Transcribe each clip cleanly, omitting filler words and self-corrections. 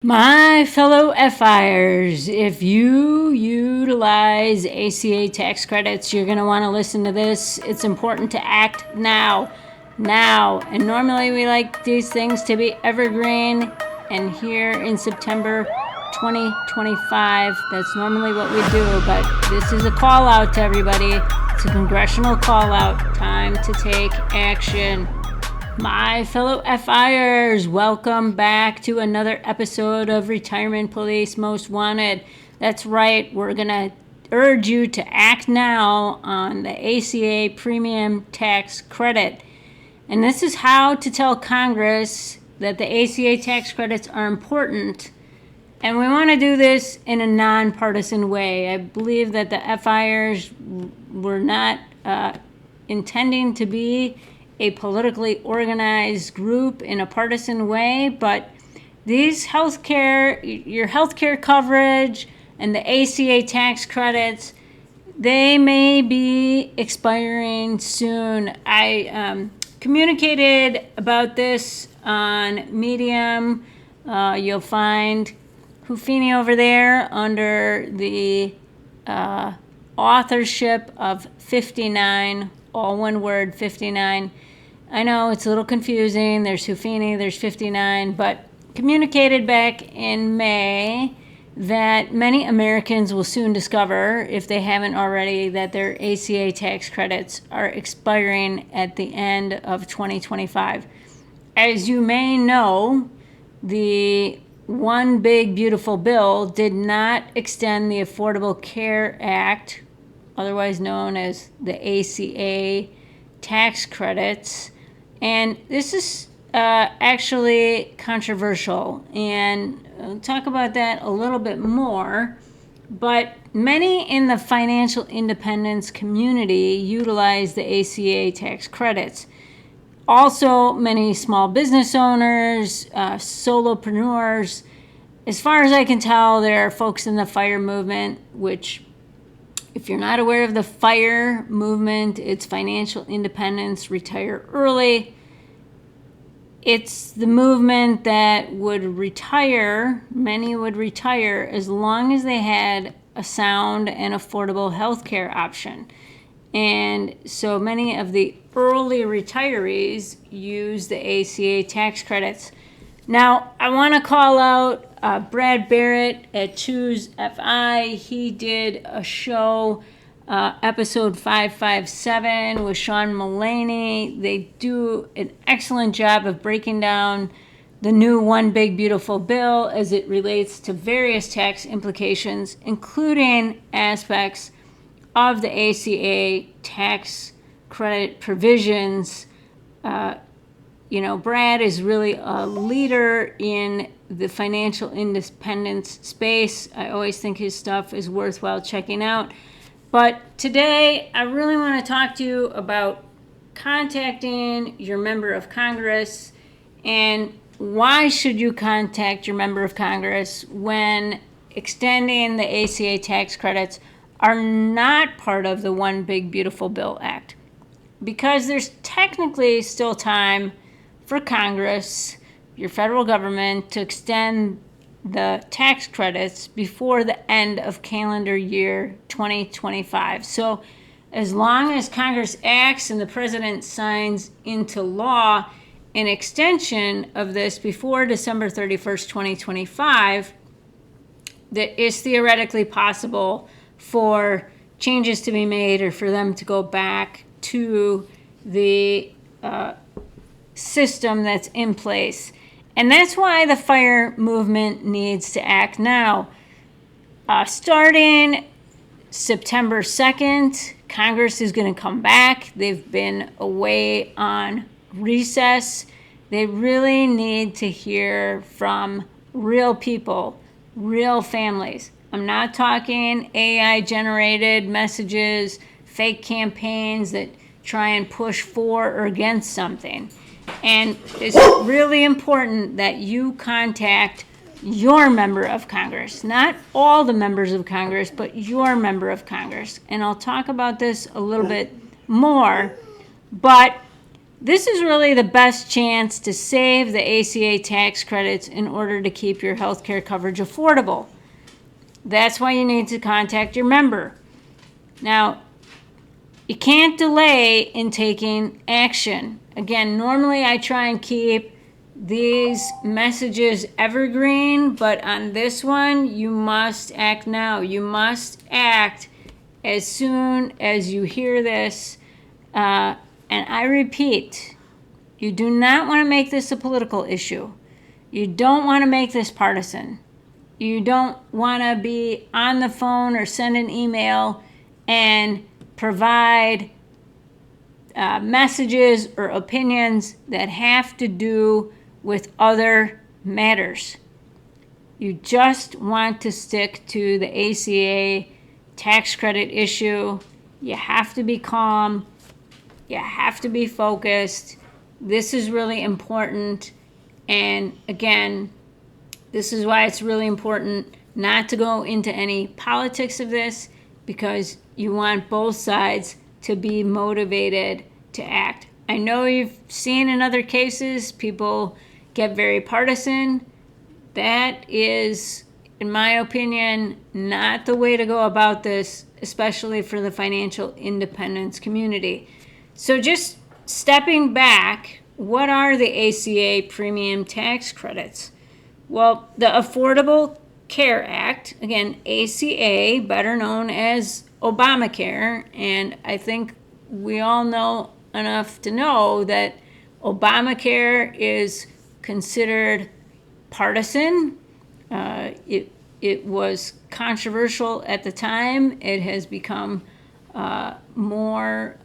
My fellow FIers, if you utilize ACA tax credits, you're going to want to listen to this. It's important to act now. And normally we like these things to be evergreen. And here in September 2025, that's normally what we do. But this is a call out to everybody. It's a congressional call out. Time to take action. My fellow FIers, welcome back to another episode of Retirement Police Most Wanted. That's right, we're going to urge you to act now on the ACA Premium Tax Credit. And this is how to tell Congress that the ACA tax credits are important. And we want to do this in a non-partisan way. I believe that the FIers were not intending to be a politically organized group in a partisan way, but these your healthcare coverage and the ACA tax credits, they may be expiring soon. I communicated about this on Medium. You'll find HouFIni over there under the authorship of Fiftynine, all one word, Fiftynine. I know it's a little confusing. There's HouFIni, there's Fiftynine, but communicated back in May that many Americans will soon discover, if they haven't already, that their ACA tax credits are expiring at the end of 2025. As you may know, the One Big Beautiful Bill did not extend the Affordable Care Act, otherwise known as the ACA tax credits. And this is actually controversial, and I'll talk about that a little bit more. But many in the financial independence community utilize the ACA tax credits. Also, many small business owners, solopreneurs. As far as I can tell, there are folks in the FIRE movement, which, if you're not aware of the FIRE movement, it's financial independence, retire early. It's the movement that would retire, many would retire, as long as they had a sound and affordable health care option. And so many of the early retirees use the ACA tax credits. Now, I want to call out Brad Barrett at Choose FI. He did a show, episode 557 with Sean Mullaney. They do an excellent job of breaking down the new One Big Beautiful Bill as it relates to various tax implications, including aspects of the ACA tax credit provisions. Brad is really a leader in the financial independence space. I always think his stuff is worthwhile checking out. But today, I really want to talk to you about contacting your member of Congress, and why should you contact your member of Congress when extending the ACA tax credits are not part of the One Big Beautiful Bill Act. Because there's technically still time for Congress, your federal government, to extend the tax credits before the end of calendar year 2025. So as long as Congress acts and the president signs into law an extension of this before December 31st, 2025, that is theoretically possible for changes to be made or for them to go back to the system that's in place. And that's why the FIRE movement needs to act now. Starting September 2nd, Congress is going to come back. They've been away on recess. They really need to hear from real people, real families. I'm not talking AI-generated messages, fake campaigns that try and push for or against something. And it's really important that you contact your member of Congress, not all the members of Congress, but your member of Congress. And I'll talk about this a little bit more, but This is really the best chance to save the ACA tax credits in order to keep your healthcare coverage affordable. That's why you need to contact your member. Now, you can't delay in taking action. Again, normally I try and keep these messages evergreen, but on this one, you must act now. You must act as soon as you hear this. And I repeat, you do not want to make this a political issue. You don't want to make this partisan. You don't want to be on the phone or send an email and provide messages or opinions that have to do with other matters. You just want to stick to the ACA tax credit issue. You have to be calm. You have to be focused. This is really important. And again, this is why it's really important not to go into any politics of this, because you want both sides to be motivated to act. I know you've seen in other cases people get very partisan. That is, in my opinion, not the way to go about this, especially for the financial independence community. So just stepping back, what are the ACA Premium Tax Credits? Well, the Affordable Care Act, again, ACA, better known as Obamacare, and I think we all know enough to know that Obamacare is considered partisan. It was controversial at the time. It has become more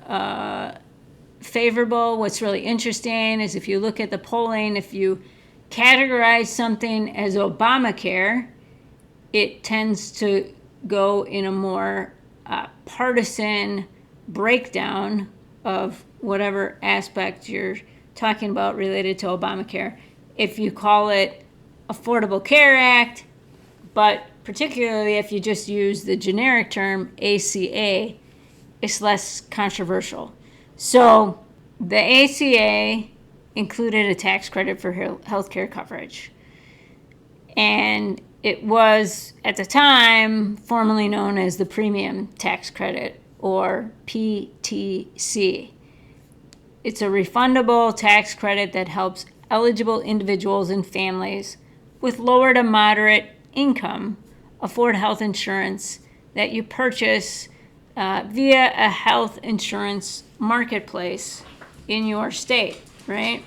favorable. What's really interesting is if you look at the polling, if you categorize something as Obamacare, it tends to go in a more partisan breakdown of whatever aspect you're talking about related to Obamacare. If you call it Affordable Care Act, but particularly if you just use the generic term ACA, it's less controversial. So the ACA included a tax credit for healthcare coverage. And it was, at the time, formerly known as the Premium Tax Credit, or PTC. It's a refundable tax credit that helps eligible individuals and families with lower to moderate income afford health insurance that you purchase via a health insurance marketplace in your state, right?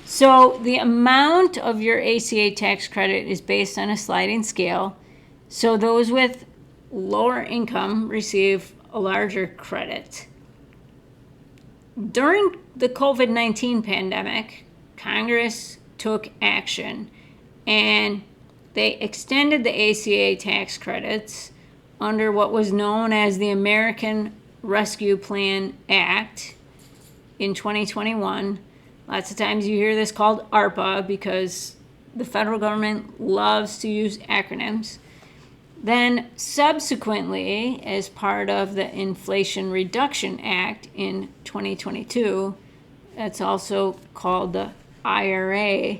So the amount of your ACA tax credit is based on a sliding scale. So those with lower income receive a larger credit. During the COVID-19 pandemic, Congress took action and they extended the ACA tax credits under what was known as the American Rescue Plan Act in 2021. Lots of times you hear this called ARPA because the federal government loves to use acronyms. Then subsequently, as part of the Inflation Reduction Act in 2022, that's also called the IRA,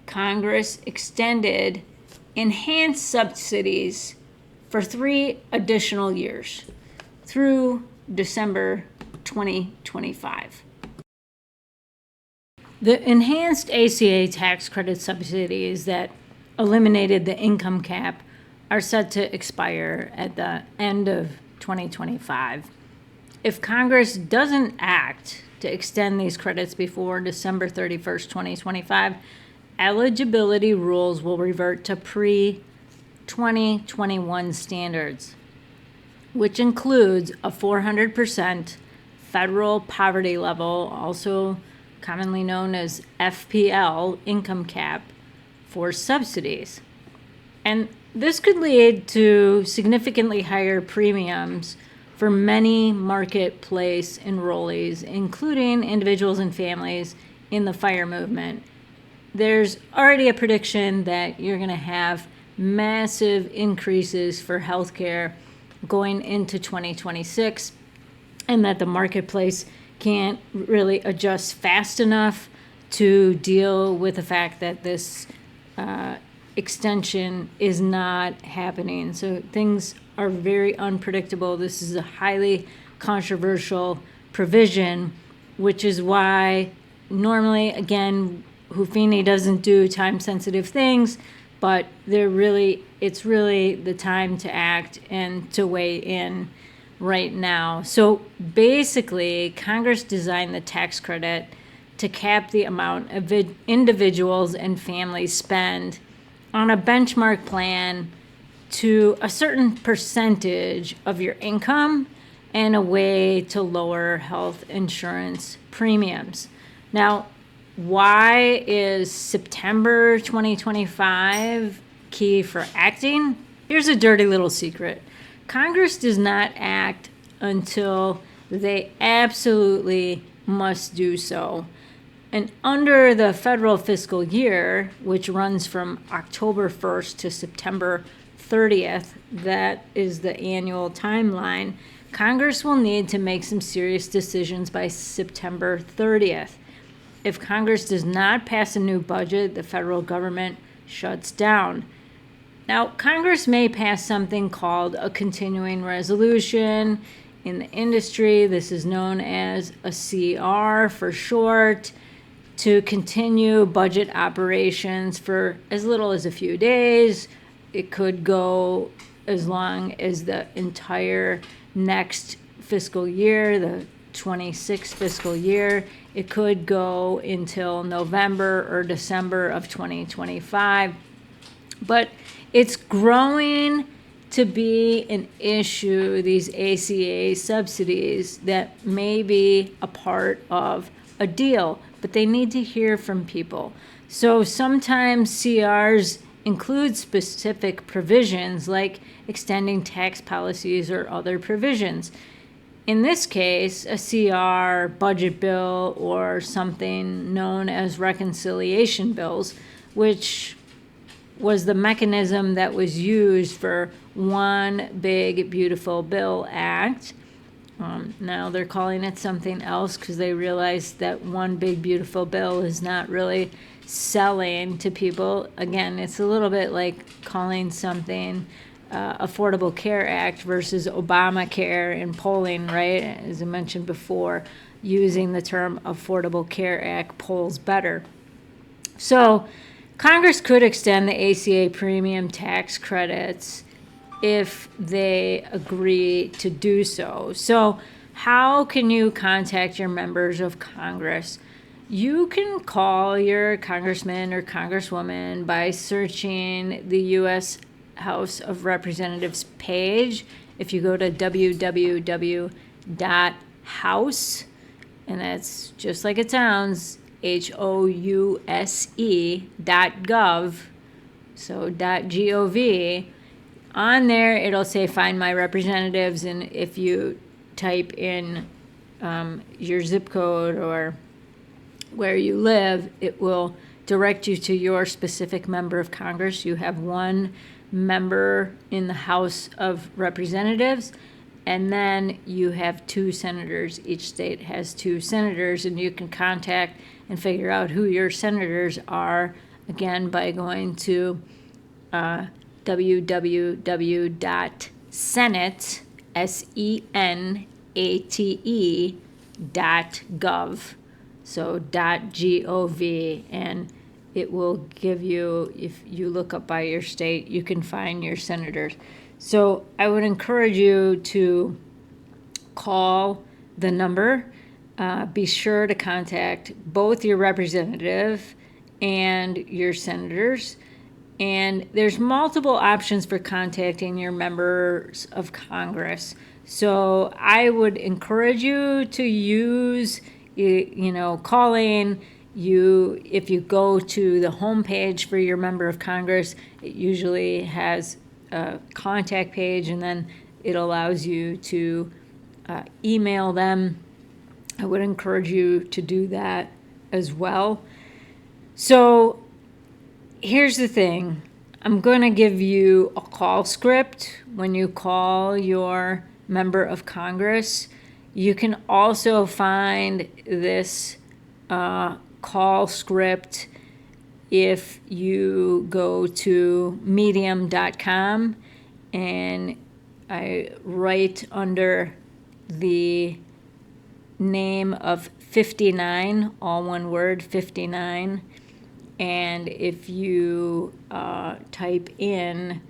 Congress extended enhanced subsidies for 3 additional years through December 2025. The enhanced ACA tax credit subsidies that eliminated the income cap are set to expire at the end of 2025. If Congress doesn't act to extend these credits before December 31st, 2025, eligibility rules will revert to pre-2021 standards, which includes a 400% federal poverty level, also commonly known as FPL, income cap for subsidies. And this could lead to significantly higher premiums for many marketplace enrollees, including individuals and families in the FIRE movement. There's already a prediction that you're going to have massive increases for healthcare going into 2026, and that the marketplace can't really adjust fast enough to deal with the fact that this extension is not happening. So things are very unpredictable. This is a highly controversial provision, which is why normally, again, HouFIni doesn't do time-sensitive things, but it's really the time to act and to weigh in right now. So basically, Congress designed the tax credit to cap the amount of individuals and families spend on a benchmark plan to a certain percentage of your income and a way to lower health insurance premiums. Now, why is September 2025 key for acting? Here's a dirty little secret. Congress does not act until they absolutely must do so. And under the federal fiscal year, which runs from October 1st to September 30th, that is the annual timeline, Congress will need to make some serious decisions by September 30th. If Congress does not pass a new budget, the federal government shuts down. Now, Congress may pass something called a continuing resolution. In the industry, this is known as a CR for short, to continue budget operations for as little as a few days. It could go as long as the entire next fiscal year, the 26th fiscal year. It could go until November or December of 2025. But it's growing to be an issue, these ACA subsidies, that may be a part of a deal, but they need to hear from people. So sometimes CRs include specific provisions like extending tax policies or other provisions. In this case, a CR, budget bill, or something known as reconciliation bills, which was the mechanism that was used for One Big Beautiful Bill Act. Now they're calling it something else because they realized that One Big Beautiful Bill is not really selling to people. Again, it's a little bit like calling something Affordable Care Act versus Obamacare in polling, right? As I mentioned before, using the term Affordable Care Act polls better. So Congress could extend the ACA Premium Tax Credits if they agree to do so. So how can you contact your members of Congress? You can call your congressman or congresswoman by searching the U.S. House of Representatives page. If you go to www.house, and that's just like it sounds, HOUSE.gov, so .gov. On there, it'll say find my representatives, and if you type in your zip code or where you live, it will direct you to your specific member of Congress. You have one member in the House of Representatives, and then you have two senators. Each state has two senators, and you can contact and figure out who your senators are, again, by going to www.senate, senate.gov, so .gov, and it will give you, if you look up by your state, you can find your senators. So I would encourage you to call the number. Be sure to contact both your representative and your senators. And there's multiple options for contacting your members of Congress. So I would encourage you to use, calling. If you go to the homepage for your member of Congress, it usually has a contact page, and then it allows you to email them. I would encourage you to do that as well. So here's the thing. I'm going to give you a call script when you call your member of Congress. You can also find this call script if you go to medium.com, and I write under the name of Fiftynine, all one word, Fiftynine. And if you type in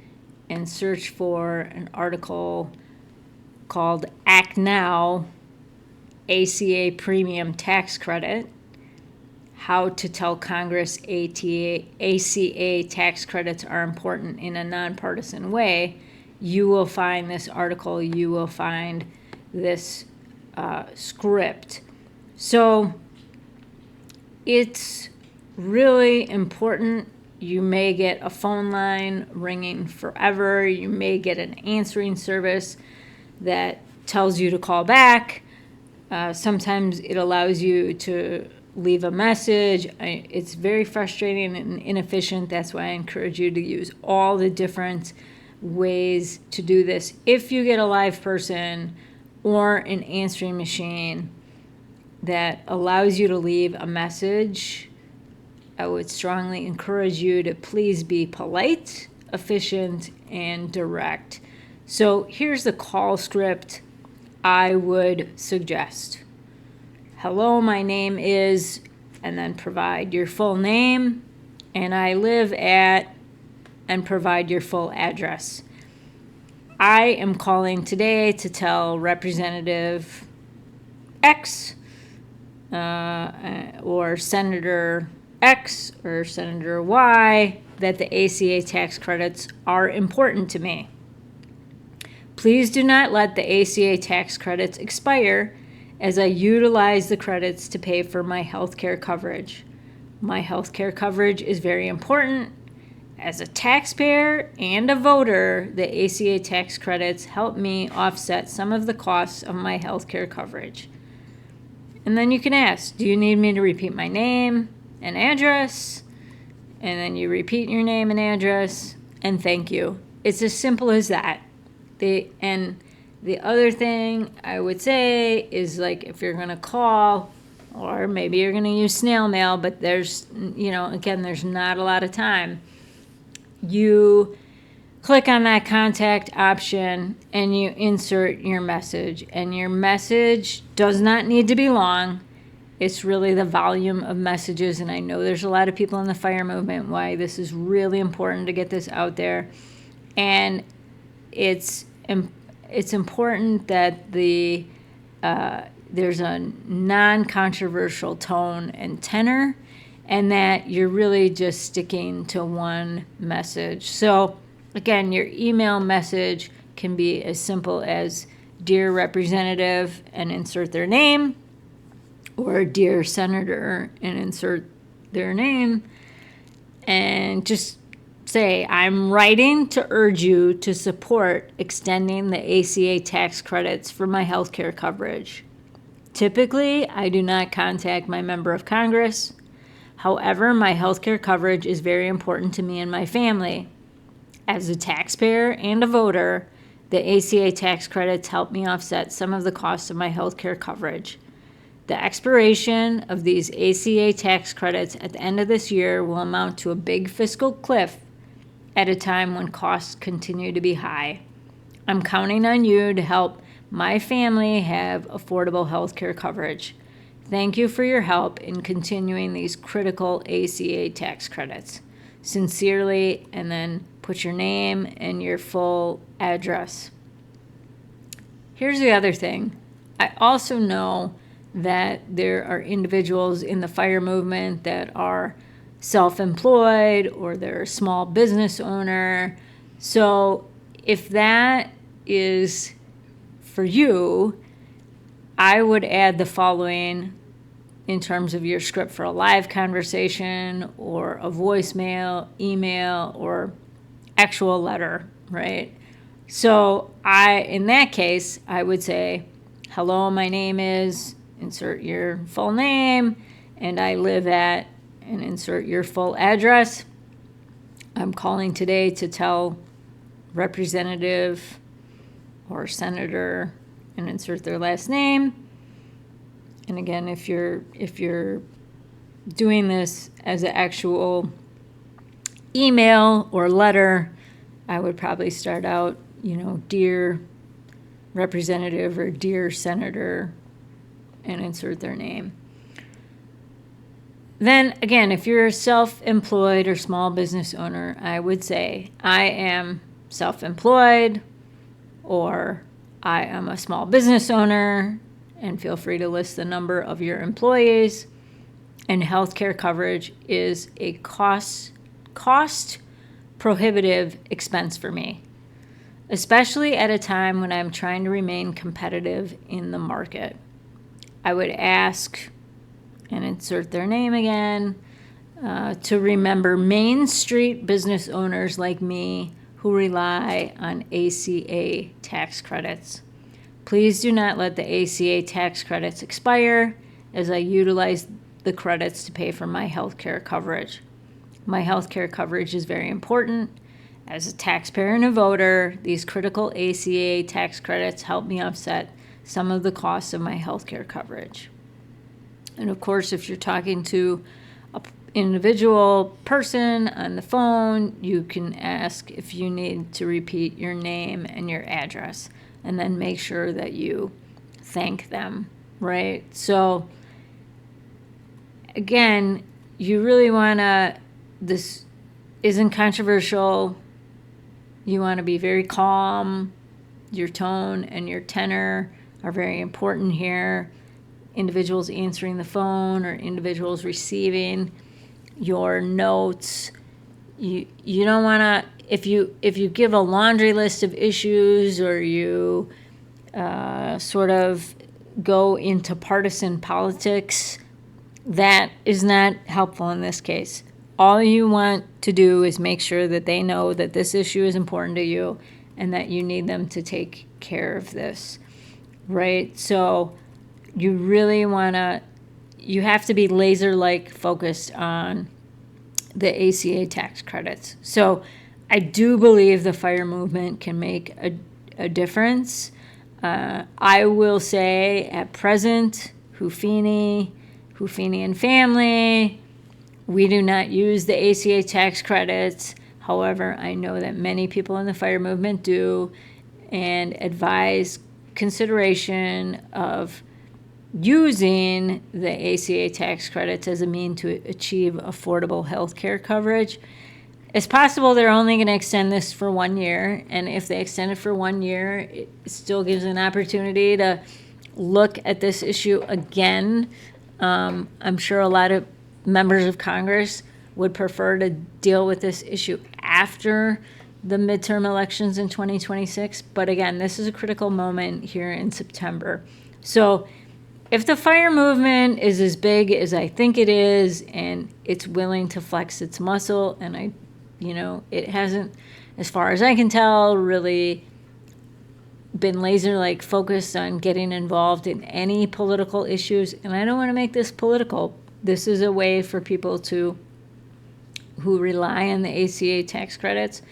and search for an article called Act Now, ACA Premium Tax Credit, how to tell Congress ACA tax credits are important in a nonpartisan way, you will find this article, you will find this script. So it's really important. You may get a phone line ringing forever. You may get an answering service that tells you to call back. Sometimes it allows you to leave a message. It's very frustrating and inefficient. That's why I encourage you to use all the different ways to do this. If you get a live person or an answering machine that allows you to leave a message, I would strongly encourage you to please be polite, efficient, and direct. So here's the call script I would suggest. Hello, my name is, and then provide your full name, and I live at, and provide your full address. I am calling today to tell Representative X or Senator X or Senator Y that the ACA tax credits are important to me. Please do not let the ACA tax credits expire as I utilize the credits to pay for my health care coverage. My health care coverage is very important. As a taxpayer and a voter, the ACA tax credits help me offset some of the costs of my health care coverage. And then you can ask, do you need me to repeat my name and address? And then you repeat your name and address, and thank you. It's as simple as that. The other thing I would say is, like, if you're going to call, or maybe you're going to use snail mail, but there's not a lot of time. You click on that contact option and you insert your message. And your message does not need to be long. It's really the volume of messages. And I know there's a lot of people in the FIRE movement why this is really important to get this out there. And it's important that there's a non-controversial tone and tenor, and that you're really just sticking to one message. So again, your email message can be as simple as Dear Representative and insert their name, or Dear Senator and insert their name, and just say, I'm writing to urge you to support extending the ACA tax credits for my health care coverage. Typically, I do not contact my member of Congress. However, my health care coverage is very important to me and my family. As a taxpayer and a voter, the ACA tax credits help me offset some of the costs of my health care coverage. The expiration of these ACA tax credits at the end of this year will amount to a big fiscal cliff at a time when costs continue to be high. I'm counting on you to help my family have affordable health care coverage. Thank you for your help in continuing these critical ACA tax credits. Sincerely, and then put your name and your full address. Here's the other thing. I also know that there are individuals in the FIRE movement that are self-employed, or they're a small business owner. So if that is for you, I would add the following in terms of your script for a live conversation or a voicemail, email, or actual letter, right? So in that case, I would say, hello, my name is, insert your full name, and I live at, and insert your full address. I'm calling today to tell Representative or Senator and insert their last name. And again, if you're doing this as an actual email or letter, I would probably start out, dear representative or dear senator, and insert their name. Then again, if you're a self-employed or small business owner, I would say, I am self-employed, or I am a small business owner, and feel free to list the number of your employees. And healthcare coverage is a cost prohibitive expense for me, especially at a time when I'm trying to remain competitive in the market. I would ask, and insert their name again, to remember Main Street business owners like me who rely on ACA tax credits. Please do not let the ACA tax credits expire, as I utilize the credits to pay for my healthcare coverage. My healthcare coverage is very important. As a taxpayer and a voter, these critical ACA tax credits help me offset some of the costs of my healthcare coverage. And of course, if you're talking to an individual person on the phone, you can ask if you need to repeat your name and your address, and then make sure that you thank them, right? So again, you really want to, this isn't controversial. You want to be very calm. Your tone and your tenor are very important here. Individuals answering the phone or individuals receiving your notes. You don't want to, if you give a laundry list of issues, or you sort of go into partisan politics, that is not helpful in this case. All you want to do is make sure that they know that this issue is important to you and that you need them to take care of this, right? So you really you have to be laser-like focused on the ACA tax credits. So I do believe the FIRE movement can make a difference. I will say at present, HouFIni and family, we do not use the ACA tax credits. However, I know that many people in the FIRE movement do, and advise consideration of using the ACA tax credits as a means to achieve affordable health care coverage. It's possible they're only going to extend this for 1 year, and if they extend it for 1 year, it still gives an opportunity to look at this issue again. I'm sure a lot of members of Congress would prefer to deal with this issue after the midterm elections in 2026. But again, this is a critical moment here in September. So if the FIRE movement is as big as I think it is, and it's willing to flex its muscle, and it hasn't, as far as I can tell, really been laser-like focused on getting involved in any political issues. And I don't want to make this political. This is a way for people who rely on the ACA tax credits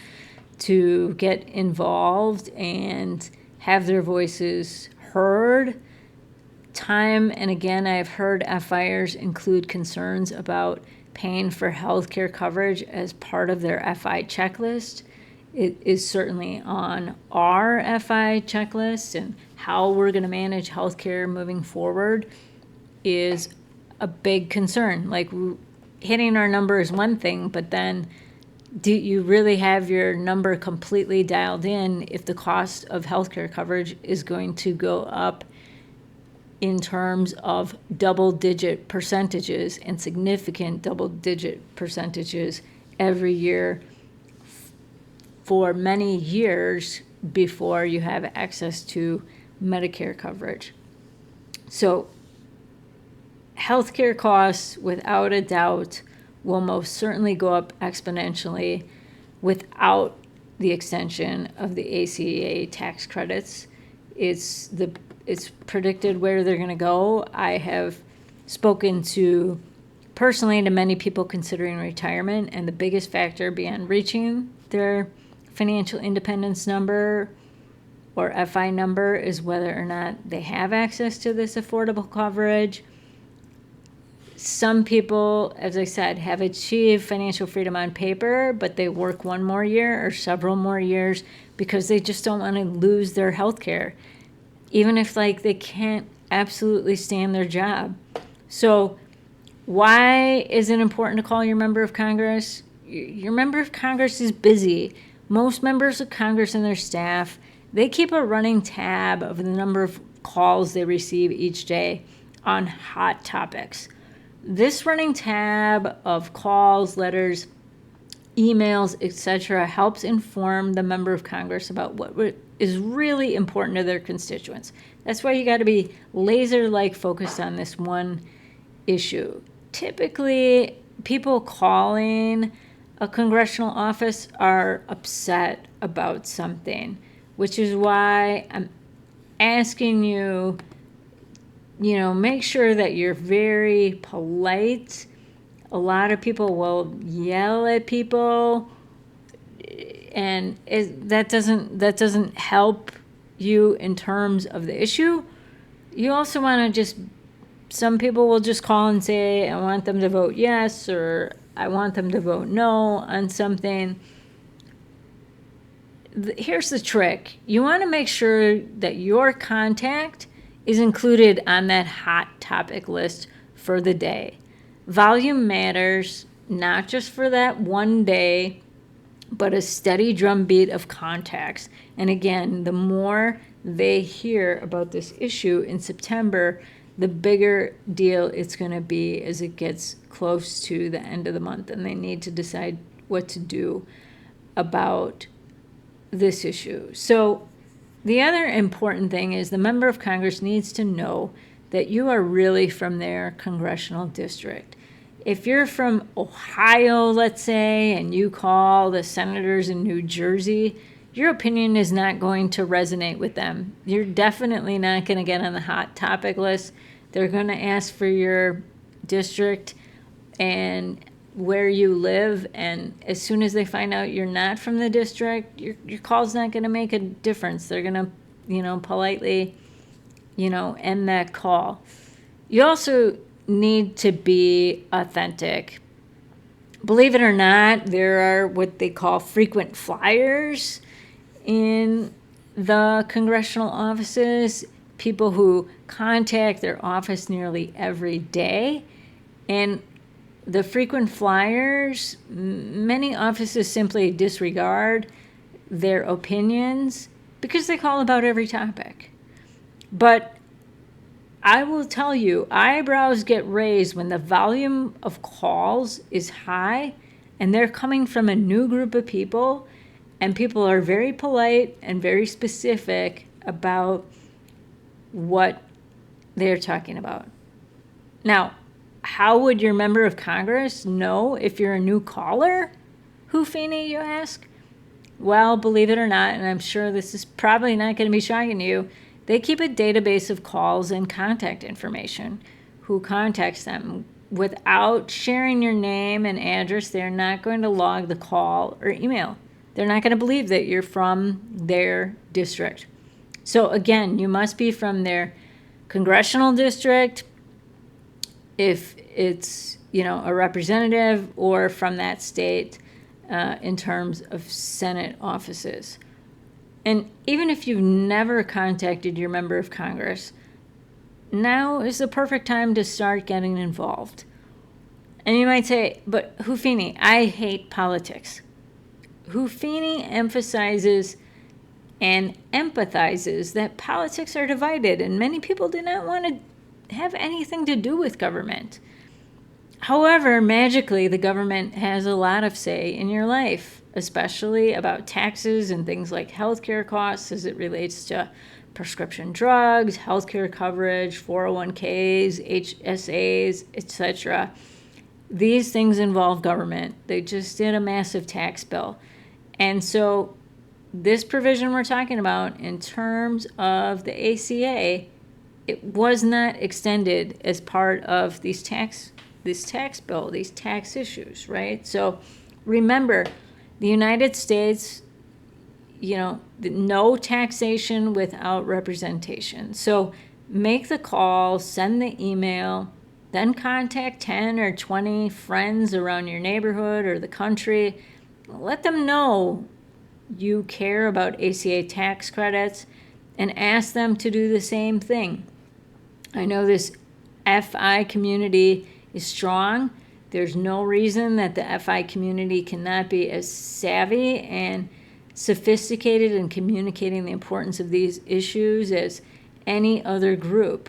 to get involved and have their voices heard. Time and again, I've heard FIers include concerns about paying for health care coverage as part of their FI checklist. It is certainly on our FI checklist, and how we're going to manage health care moving forward is a big concern. Like, hitting our number is one thing, but then do you really have your number completely dialed in if the cost of healthcare coverage is going to go up in terms of double-digit percentages, and significant double-digit percentages every year for many years before you have access to Medicare coverage? So healthcare costs, without a doubt, will most certainly go up exponentially without the extension of the ACA tax credits. It's predicted where they're going to go. I have spoken personally to many people considering retirement, and the biggest factor beyond reaching their financial independence number or FI number is whether or not they have access to this affordable coverage. Some people, as I said, have achieved financial freedom on paper, but they work one more year or several more years because they just don't want to lose their health care, even if they can't absolutely stand their job. So why is it important to call your member of Congress? Your member of Congress is busy. Most members of Congress and their staff, they keep a running tab of the number of calls they receive each day on hot topics. This running tab of calls, letters, emails, etc. helps inform the member of Congress about what is really important to their constituents. That's why you got to be laser-like focused on this one issue. Typically, people calling a congressional office are upset about something, which is why I'm asking you, make sure that you're very polite. A lot of people will yell at people, and that doesn't help you in terms of the issue. You also want to some people will just call and say, I want them to vote yes, or I want them to vote no on something. Here's the trick. You want to make sure that your contact is included on that hot topic list for the day. Volume matters, not just for that one day, but a steady drumbeat of contacts. And again, the more they hear about this issue in September, the bigger deal it's going to be as it gets close to the end of the month and they need to decide what to do about this issue. So the other important thing is the member of Congress needs to know that you are really from their congressional district. If you're from Ohio, let's say, and you call the senators in New Jersey, your opinion is not going to resonate with them. You're definitely not going to get on the hot topic list. They're going to ask for your district and where you live, and as soon as they find out you're not from the district, your call's not going to make a difference. They're going to, politely, end that call. You also need to be authentic. Believe it or not, there are what they call frequent flyers in the congressional offices, people who contact their office nearly every day. And the frequent flyers, many offices simply disregard their opinions because they call about every topic. But I will tell you, eyebrows get raised when the volume of calls is high and they're coming from a new group of people, and people are very polite and very specific about what they're talking about. Now, how would your member of Congress know if you're a new caller? HouFIni, you ask? Well, believe it or not, and I'm sure this is probably not going to be shocking to you, they keep a database of calls and contact information, who contacts them. Without sharing your name and address, they're not going to log the call or email. They're not going to believe that you're from their district. So again, you must be from their congressional district, if it's, a representative, or from that state in terms of Senate offices. And even if you've never contacted your member of Congress, now is the perfect time to start getting involved. And you might say, but HouFIni, I hate politics. HouFIni emphasizes and empathizes that politics are divided, and many people do not want to have anything to do with government. However, magically, the government has a lot of say in your life, especially about taxes and things like healthcare costs as it relates to prescription drugs, healthcare coverage, 401ks, HSAs, etc. These things involve government. They just did a massive tax bill. And so this provision we're talking about in terms of the ACA, it was not extended as part of this tax bill, these tax issues, right? So remember, the United States, no taxation without representation. So make the call, send the email, then contact 10 or 20 friends around your neighborhood or the country. Let them know you care about ACA tax credits and ask them to do the same thing. I know this FI community is strong. There's no reason that the FI community cannot be as savvy and sophisticated in communicating the importance of these issues as any other group.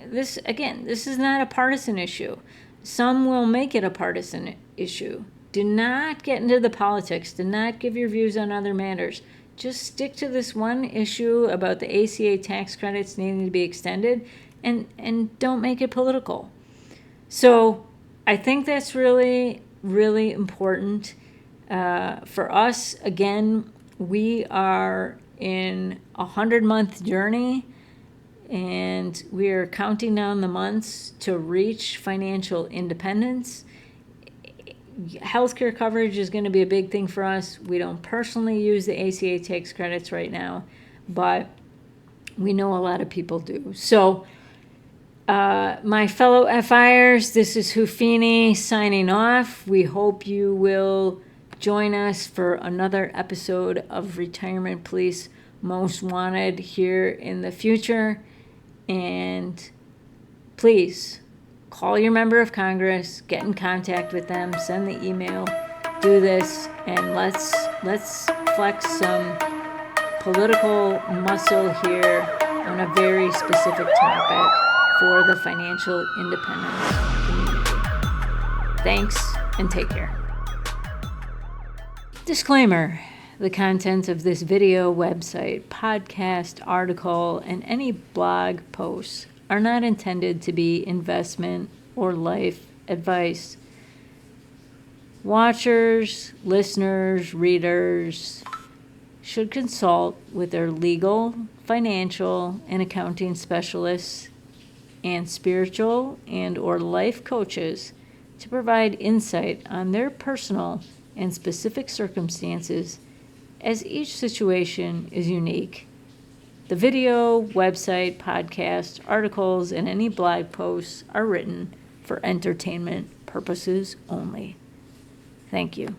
This is not a partisan issue. Some will make it a partisan issue. Do not get into the politics. Do not give your views on other matters. Just stick to this one issue about the ACA tax credits needing to be extended, and don't make it political. So I think that's really, really important. For us, again, we are in a 100-month journey, and we are counting down the months to reach financial independence. Healthcare coverage is going to be a big thing for us. We don't personally use the ACA tax credits right now, but we know a lot of people do. So, my fellow FIers, this is HouFIni signing off. We hope you will join us for another episode of Retirement Police Most Wanted here in the future. And please call your member of Congress, get in contact with them, send the email, do this, and let's flex some political muscle here on a very specific topic for the financial independence community. Thanks, and take care. Disclaimer: the contents of this video, website, podcast, article, and any blog posts are not intended to be investment or life advice. Watchers, listeners, readers should consult with their legal, financial, and accounting specialists and spiritual and or life coaches to provide insight on their personal and specific circumstances, as each situation is unique. The video, website, podcast, articles, and any blog posts are written for entertainment purposes only. Thank you.